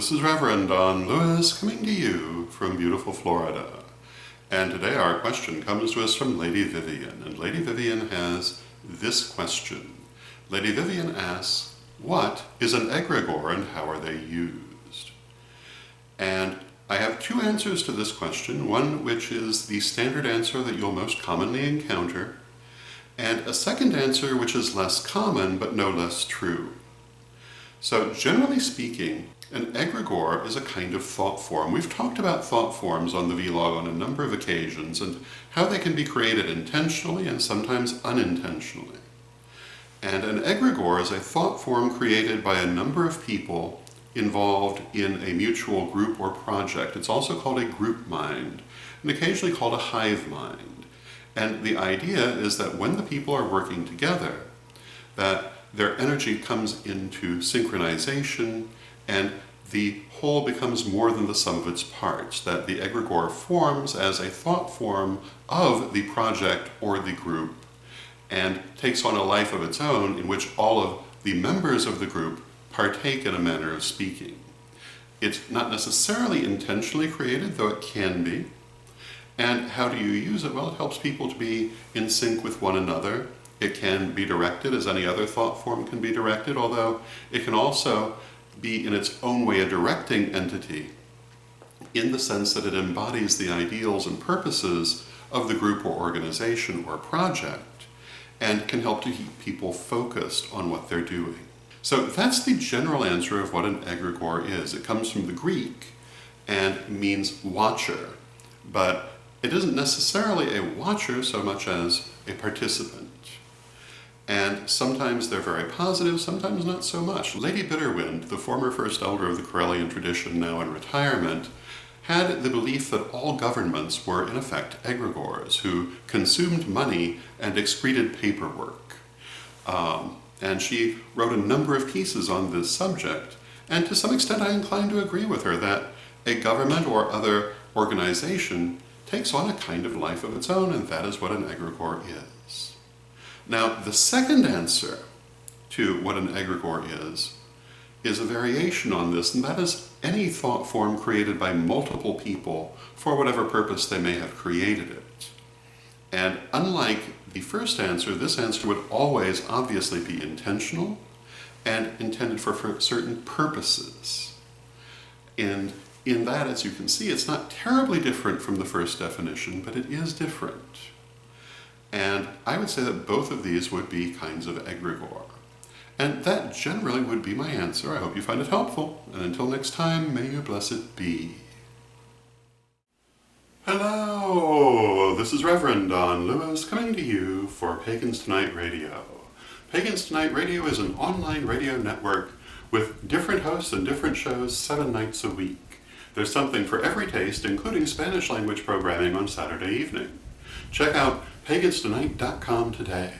This is Reverend Don Lewis coming to you from beautiful Florida. And today our question comes to us from Lady Vivian. And Lady Vivian has this question. Lady Vivian asks, what is an egregore and how are they used? And I have two answers to this question, one which is the standard answer that you'll most commonly encounter, and a second answer which is less common but no less true. So generally speaking, an egregore is a kind of thought form. We've talked about thought forms on the vlog on a number of occasions and how they can be created intentionally and sometimes unintentionally. And an egregore is a thought form created by a number of people involved in a mutual group or project. It's also called a group mind and occasionally called a hive mind. And the idea is that when the people are working together, that their energy comes into synchronization and the whole becomes more than the sum of its parts, that the egregore forms as a thought form of the project or the group and takes on a life of its own in which all of the members of the group partake in a manner of speaking. It's not necessarily intentionally created, though it can be. And how do you use it? Well, it helps people to be in sync with one another. It can be directed as any other thought form can be directed, although it can also be in its own way a directing entity in the sense that it embodies the ideals and purposes of the group or organization or project and can help to keep people focused on what they're doing. So that's the general answer of what an egregore is. It comes from the Greek and means watcher, but it isn't necessarily a watcher so much as a participant. And sometimes they're very positive, sometimes not so much. Lady Bitterwind, the former first elder of the Corellian tradition, now in retirement, had the belief that all governments were in effect egregores who consumed money and excreted paperwork. And she wrote a number of pieces on this subject, and to some extent I incline to agree with her that a government or other organization takes on a kind of life of its own, and that is what an egregore is. Now, the second answer to what an egregore is a variation on this, and that is any thought form created by multiple people for whatever purpose they may have created it. And unlike the first answer, this answer would always obviously be intentional and intended for certain purposes. And in that, as you can see, it's not terribly different from the first definition, but it is different. And I would say that both of these would be kinds of egregore. And that generally would be my answer. I hope you find it helpful. And until next time, may you blessed be. Hello! This is Reverend Don Lewis coming to you for Pagans Tonight Radio. Pagans Tonight Radio is an online radio network with different hosts and different shows 7 nights a week. There's something for every taste, including Spanish language programming on Saturday evening. Check out paganstonight.com today.